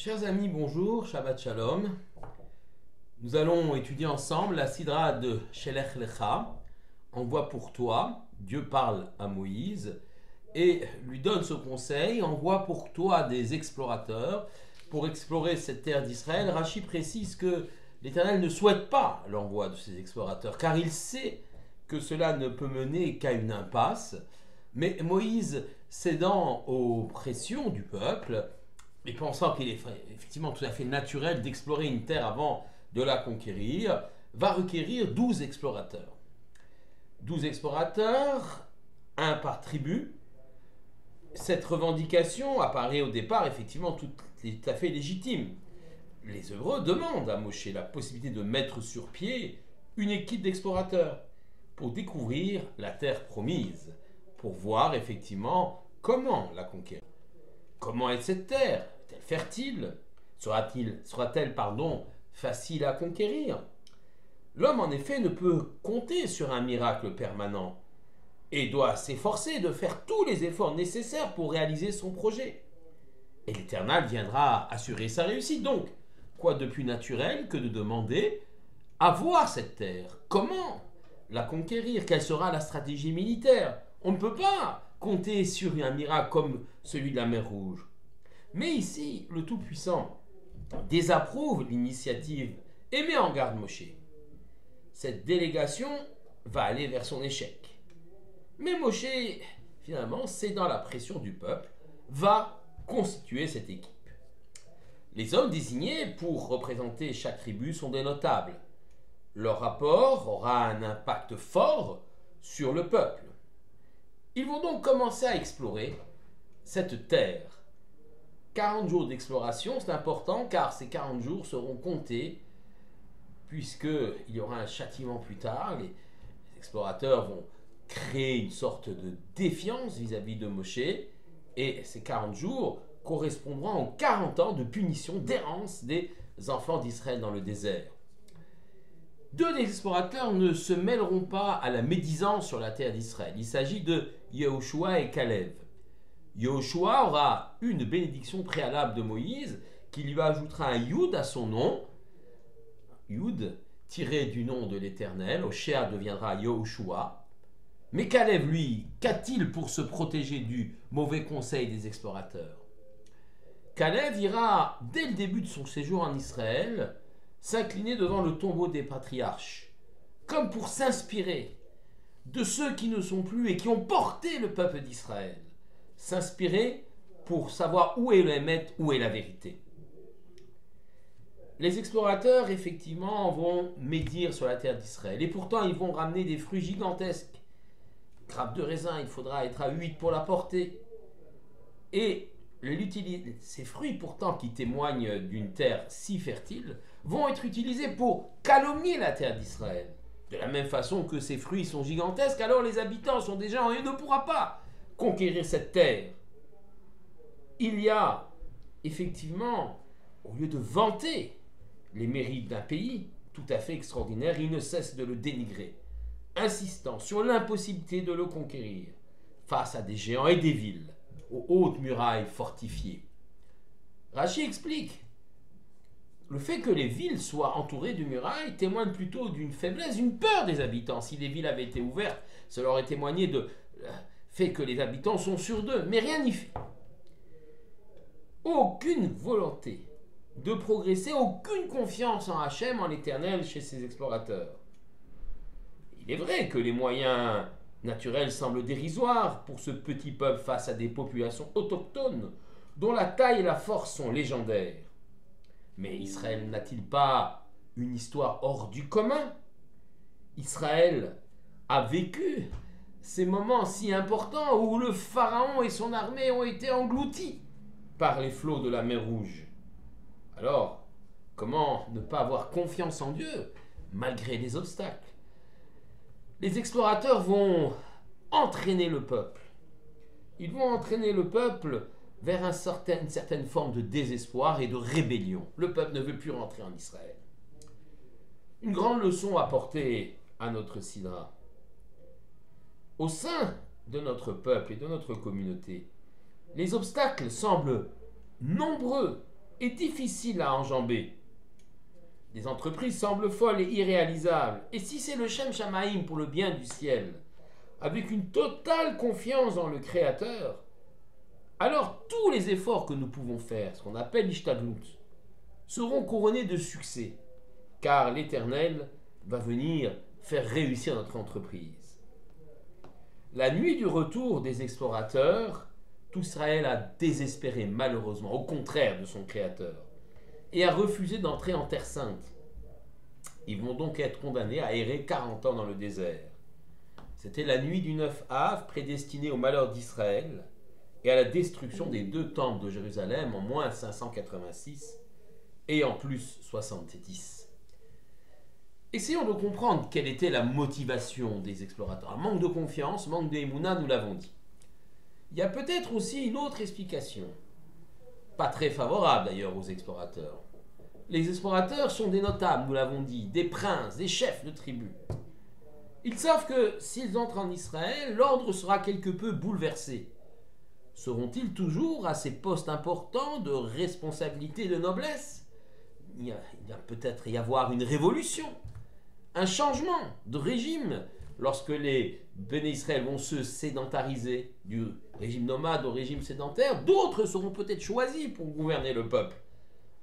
Chers amis, bonjour, Shabbat Shalom. Nous allons étudier ensemble la Sidra de Shelech Lecha, envoie pour toi. Dieu parle à Moïse et lui donne ce conseil, envoie pour toi des explorateurs pour explorer cette terre d'Israël. Rachi précise que l'Éternel ne souhaite pas l'envoi de ces explorateurs, car il sait que cela ne peut mener qu'à une impasse. Mais Moïse, cédant aux pressions du peuple, et pensant qu'il est effectivement tout à fait naturel d'explorer une terre avant de la conquérir, va requérir 12 explorateurs. 12 explorateurs, un par tribu. Cette revendication apparaît au départ effectivement tout à fait légitime. Les Hébreux demandent à Moshe la possibilité de mettre sur pied une équipe d'explorateurs pour découvrir la terre promise, pour voir effectivement comment la conquérir. Comment est cette terre? Est-elle fertile? Sera-t-elle facile à conquérir? L'homme, en effet, ne peut compter sur un miracle permanent et doit s'efforcer de faire tous les efforts nécessaires pour réaliser son projet. Et l'Éternel viendra assurer sa réussite. Donc, quoi de plus naturel que de demander à voir cette terre? Comment la conquérir? Quelle sera la stratégie militaire? On ne peut pas compter sur un miracle comme celui de la mer Rouge. Mais ici, le Tout-Puissant désapprouve l'initiative et met en garde Moshe. Cette délégation va aller vers son échec. Mais Moshe, finalement, cédant la pression du peuple, va constituer cette équipe. Les hommes désignés pour représenter chaque tribu sont des notables. Leur rapport aura un impact fort sur le peuple. Ils vont donc commencer à explorer cette terre. 40 jours d'exploration, c'est important car ces 40 jours seront comptés puisqu'il y aura un châtiment plus tard. Les explorateurs vont créer une sorte de défiance vis-à-vis de Moshe et ces 40 jours correspondront aux 40 ans de punition, d'errance des enfants d'Israël dans le désert. Deux des explorateurs ne se mêleront pas à la médisance sur la terre d'Israël. Il s'agit de Yehoshua et Caleb. Yehoshua aura une bénédiction préalable de Moïse qui lui ajoutera un Yud à son nom. Yud, tiré du nom de l'Éternel. Oshéa deviendra Yehoshua. Mais Caleb, lui, qu'a-t-il pour se protéger du mauvais conseil des explorateurs? Caleb ira, dès le début de son séjour en Israël, s'incliner devant le tombeau des patriarches, comme pour s'inspirer de ceux qui ne sont plus et qui ont porté le peuple d'Israël. S'inspirer pour savoir où est le Hémet, où est la vérité. Les explorateurs, effectivement, vont médire sur la terre d'Israël. Et pourtant, ils vont ramener des fruits gigantesques. Grappes de raisin, il faudra être à 8 pour la porter. Et ces fruits, pourtant, qui témoignent d'une terre si fertile, vont être utilisés pour calomnier la terre d'Israël. De la même façon que ces fruits sont gigantesques, alors les habitants sont des gens et ne pourra pas conquérir cette terre. Il y a, effectivement, au lieu de vanter les mérites d'un pays tout à fait extraordinaire, il ne cesse de le dénigrer, insistant sur l'impossibilité de le conquérir face à des géants et des villes aux hautes murailles fortifiées. Rachi explique le fait que les villes soient entourées de murailles témoigne plutôt d'une faiblesse, d'une peur des habitants. Si les villes avaient été ouvertes, cela aurait témoigné de fait que les habitants sont sûrs d'eux, mais rien n'y fait. Aucune volonté de progresser, aucune confiance en Hachem, en l'Éternel, chez ces explorateurs. Il est vrai que les moyens naturels semblent dérisoires pour ce petit peuple face à des populations autochtones dont la taille et la force sont légendaires. Mais Israël n'a-t-il pas une histoire hors du commun? Israël a vécu ces moments si importants où le pharaon et son armée ont été engloutis par les flots de la mer Rouge. Alors, comment ne pas avoir confiance en Dieu malgré les obstacles? Les explorateurs vont entraîner le peuple. Ils vont entraîner le peuple vers une certaine forme de désespoir et de rébellion. Le peuple ne veut plus rentrer en Israël. Une grande leçon à porter à notre Sidra. Au sein de notre peuple et de notre communauté, les obstacles semblent nombreux est difficile à enjamber. Les entreprises semblent folles et irréalisables. Et si c'est le Shem Shamaim pour le bien du ciel, avec une totale confiance dans le Créateur, alors tous les efforts que nous pouvons faire, ce qu'on appelle l'Ishtadlut, seront couronnés de succès, car l'Éternel va venir faire réussir notre entreprise. La nuit du retour des explorateurs, tout Israël a désespéré malheureusement, au contraire de son Créateur, et a refusé d'entrer en Terre Sainte. Ils vont donc être condamnés à errer 40 ans dans le désert. C'était la nuit du 9 Av, prédestinée au malheur d'Israël et à la destruction des 2 temples de Jérusalem en moins 586 et en plus 70. Essayons de comprendre quelle était la motivation des explorateurs. Un manque de confiance, manque d'émouna, nous l'avons dit. Il y a peut-être aussi une autre explication, pas très favorable d'ailleurs aux explorateurs. Les explorateurs sont des notables, nous l'avons dit, des princes, des chefs de tribus. Ils savent que s'ils entrent en Israël, l'ordre sera quelque peu bouleversé. Seront-ils toujours à ces postes importants de responsabilité et de noblesse? Il va peut-être y avoir une révolution, un changement de régime lorsque les Béné Israël vont se sédentariser du régime nomade au régime sédentaire. D'autres seront peut-être choisis pour gouverner le peuple.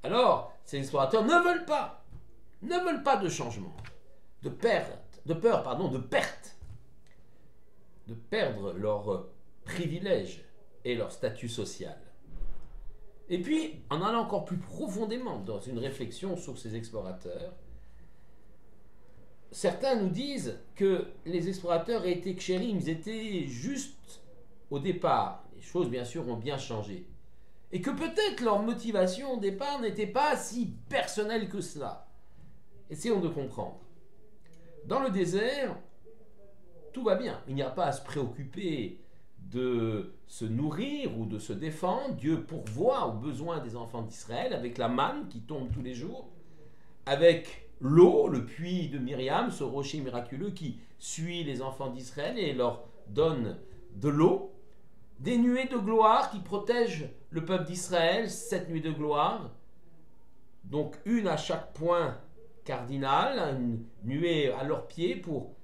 Alors, ces explorateurs ne veulent pas de changement, de perte, de perdre leurs privilèges et leur statut social. Et puis, en allant encore plus profondément dans une réflexion sur ces explorateurs, certains nous disent que les explorateurs étaient kshérim, ils étaient justes au départ. Les choses, bien sûr, ont bien changé. Et que peut-être leur motivation au départ n'était pas si personnelle que cela. Essayons de comprendre. Dans le désert, tout va bien. Il n'y a pas à se préoccuper de se nourrir ou de se défendre. Dieu pourvoit aux besoins des enfants d'Israël avec la manne qui tombe tous les jours, avec l'eau, le puits de Myriam, ce rocher miraculeux qui suit les enfants d'Israël et leur donne de l'eau, des nuées de gloire qui protègent le peuple d'Israël, 7 nuées de gloire, donc une à chaque point cardinal, une nuée à leurs pieds pour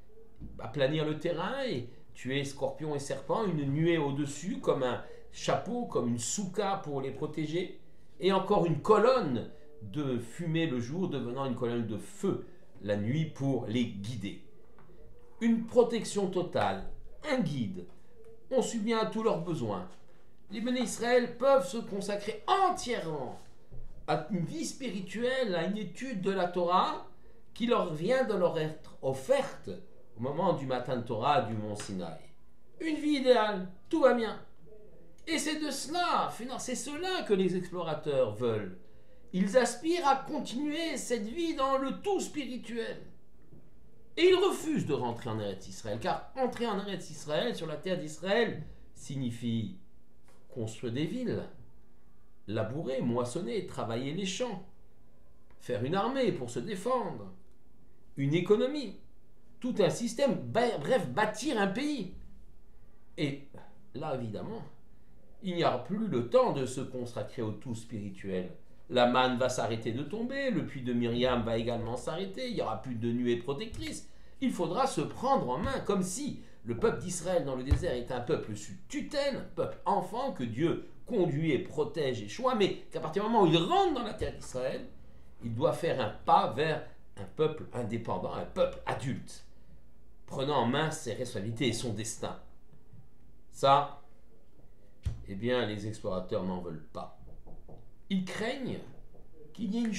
aplanir le terrain et tuer scorpions et serpents, une nuée au-dessus comme un chapeau, comme une souka pour les protéger, et encore une colonne de fumée le jour devenant une colonne de feu la nuit pour les guider. Une protection totale, un guide, on subvient à tous leurs besoins. Les Béné Israël peuvent se consacrer entièrement à une vie spirituelle, à une étude de la Torah qui leur vient de leur être offerte au moment du matin de Torah du mont Sinaï. Une vie idéale, tout va bien. Et c'est de cela, c'est cela que les explorateurs veulent. Ils aspirent à continuer cette vie dans le tout spirituel. Et ils refusent de rentrer en Eretz Israël, car entrer en Eretz Israël, sur la terre d'Israël, signifie construire des villes, labourer, moissonner, travailler les champs, faire une armée pour se défendre, une économie, tout un système, bref, bâtir un pays. Et là, évidemment, il n'y aura plus le temps de se consacrer au tout spirituel. La manne va s'arrêter de tomber, le puits de Myriam va également s'arrêter, il n'y aura plus de nuée protectrice. Il faudra se prendre en main, comme si le peuple d'Israël dans le désert est un peuple sous tutelle, un peuple enfant que Dieu conduit et protège et choisit, mais qu'à partir du moment où il rentre dans la terre d'Israël, il doit faire un pas vers un peuple indépendant, un peuple adulte, prenant en main ses responsabilités et son destin. Ça, eh bien, les explorateurs n'en veulent pas. Ils craignent qu'il y ait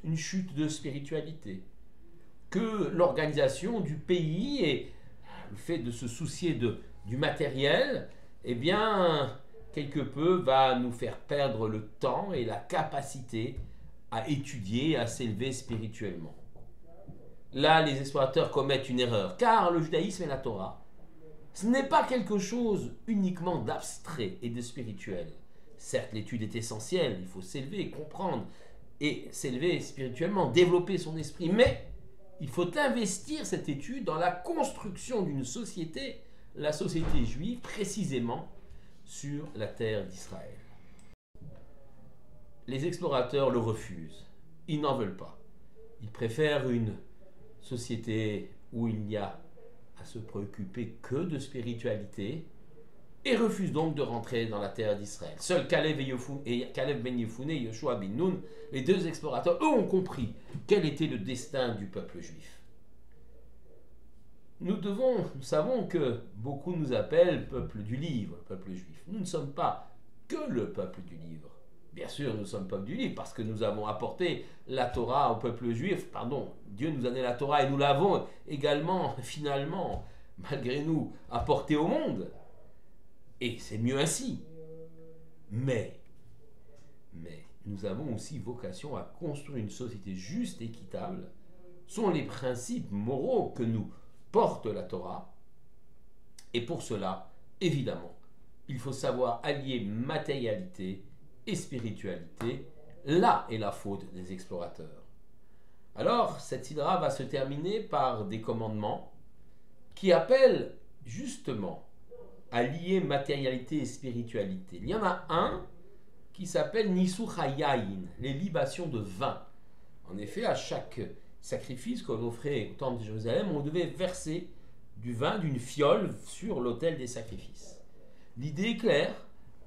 une chute de spiritualité, que l'organisation du pays et le fait de se soucier du matériel, eh bien, quelque peu va nous faire perdre le temps et la capacité à étudier, à s'élever spirituellement. Là, les explorateurs commettent une erreur, car le judaïsme et la Torah, ce n'est pas quelque chose uniquement d'abstrait et de spirituel. Certes, l'étude est essentielle, il faut s'élever, comprendre et s'élever spirituellement, développer son esprit, mais il faut investir cette étude dans la construction d'une société, la société juive, précisément sur la terre d'Israël. les explorateurs le refusent. Ils n'en veulent pas. Ils préfèrent une société où il n'y a à se préoccuper que de spiritualité et refusent donc de rentrer dans la terre d'Israël. Seuls Caleb ben Yefune et Yoshua ben Nun, les deux explorateurs, eux ont compris quel était le destin du peuple juif. Nous savons que beaucoup nous appellent peuple du livre, peuple juif. Nous ne sommes pas que le peuple du livre. Bien sûr, nous sommes peuple du livre parce que nous avons apporté la Torah au peuple juif. Pardon, Dieu nous a donné la Torah et nous l'avons également, finalement, malgré nous, apportée au monde. Et c'est mieux ainsi. Mais nous avons aussi vocation à construire une société juste et équitable. Ce sont les principes moraux que nous porte la Torah. Et pour cela, évidemment, il faut savoir allier matérialité et spiritualité. Là est la faute des explorateurs. Alors, cette sidra va se terminer par des commandements qui appellent justement à lier matérialité et spiritualité. Il y en a un qui s'appelle Nisou Hayayin, les libations de vin. En effet, à chaque sacrifice qu'on offrait au temple de Jérusalem, on devait verser du vin d'une fiole sur l'autel des sacrifices. L'idée est claire,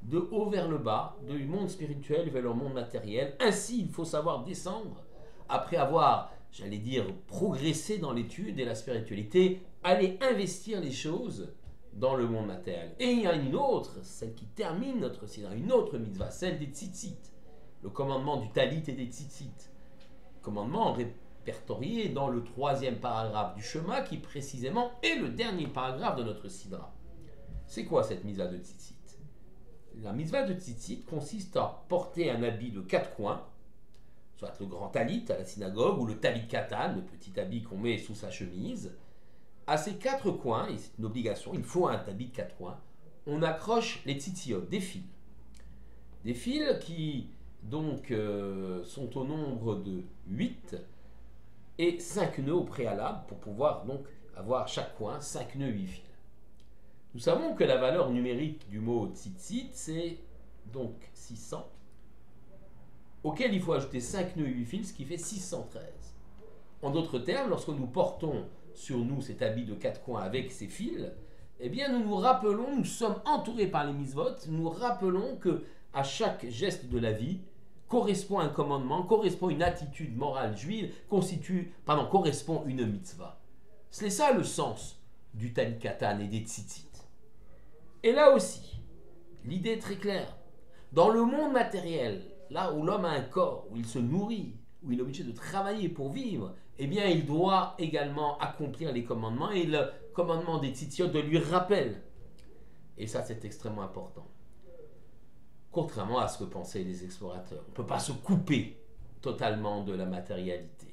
de haut vers le bas, du monde spirituel vers le monde matériel. Ainsi, il faut savoir descendre, après avoir, j'allais dire, progressé dans l'étude et la spiritualité, aller investir les choses dans le monde matériel. Et il y a une autre, celle qui termine notre sidra, une autre mitzvah, celle des tzitzit, le commandement du talit et des tzitzit. Commandement répertorié dans le 3e paragraphe du Shema, qui précisément est le dernier paragraphe de notre sidra. C'est quoi cette mitzvah de tzitzit? La mitzvah de tzitzit consiste à porter un habit de 4 coins, soit le grand talit à la synagogue ou le talit katan, le petit habit qu'on met sous sa chemise. À ces 4 coins, et c'est une obligation, il faut un habit de 4 coins, on accroche les tzitziot, des fils. Des fils qui donc sont au nombre de 8 et 5 nœuds au préalable pour pouvoir donc avoir chaque coin 5 nœuds, 8 fils. Nous savons que la valeur numérique du mot tzitzit, c'est donc 600, auquel il faut ajouter 5 nœuds, 8 fils, ce qui fait 613. En d'autres termes, lorsque nous portons sur nous cet habit de 4 coins avec ces fils, eh bien nous nous rappelons, nous sommes entourés par les mitzvot, nous rappelons que à chaque geste de la vie correspond un commandement, correspond une attitude morale juive, correspond une mitzvah. C'est ça le sens du talit katan et des tzitzit. Et là aussi, l'idée est très claire. Dans le monde matériel, là où l'homme a un corps, où il se nourrit, où il est obligé de travailler pour vivre, eh bien il doit également accomplir les commandements, et le commandement des tzitziot de lui rappelle. Et ça, c'est extrêmement important. Contrairement à ce que pensaient les explorateurs, on ne peut pas se couper totalement de la matérialité.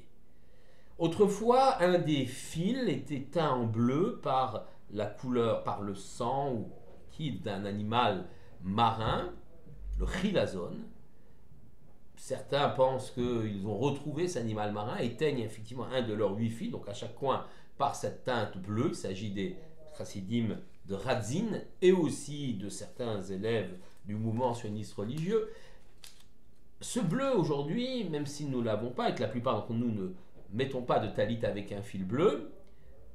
Autrefois, un des fils était teint en bleu par la couleur, par le sang ou d'un animal marin, le chilazone. Certains pensent qu'ils ont retrouvé cet animal marin et teignent effectivement un de leurs 8 fils, donc à chaque coin par cette teinte bleue. Il s'agit des chassidim de Radzin et aussi de certains élèves du mouvement sioniste religieux. Ce bleu aujourd'hui, même si nous ne l'avons pas et que la plupart d'entre nous ne mettons pas de talit avec un fil bleu,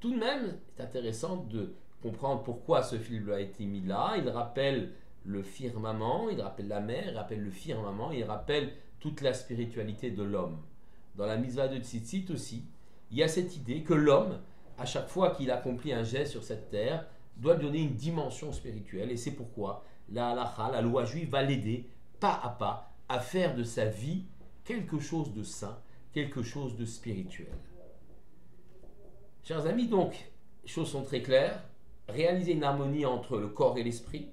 tout de même, c'est intéressant de comprendre pourquoi ce fil bleu a été mis là. Il rappelle le firmament, il rappelle la mer, il rappelle le firmament, il rappelle toute la spiritualité de l'homme. Dans la mitzvah de tzitzit aussi, il y a cette idée que l'homme, à chaque fois qu'il accomplit un geste sur cette terre, doit lui donner une dimension spirituelle. Et c'est pourquoi la halacha, la loi juive, va l'aider pas à pas à faire de sa vie quelque chose de saint, quelque chose de spirituel. Chers amis, donc, les choses sont très claires. Réaliser une harmonie entre le corps et l'esprit,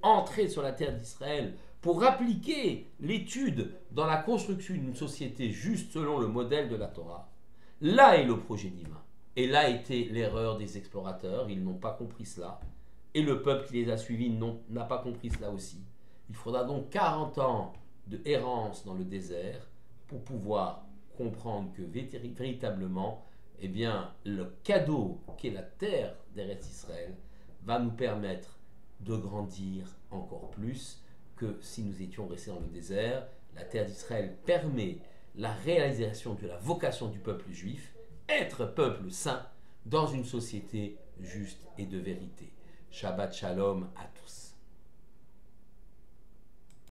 entrer sur la terre d'Israël pour appliquer l'étude dans la construction d'une société juste selon le modèle de la Torah. Là est le projet divin. Et là était l'erreur des explorateurs, ils n'ont pas compris cela. Et le peuple qui les a suivis n'a pas compris cela aussi. Il faudra donc 40 ans de errance dans le désert pour pouvoir comprendre que véritablement, eh bien, le cadeau qu'est la terre d'Eretz Israël va nous permettre de grandir encore plus que si nous étions restés dans le désert. La terre d'Israël permet la réalisation de la vocation du peuple juif, être peuple saint dans une société juste et de vérité. Shabbat Shalom à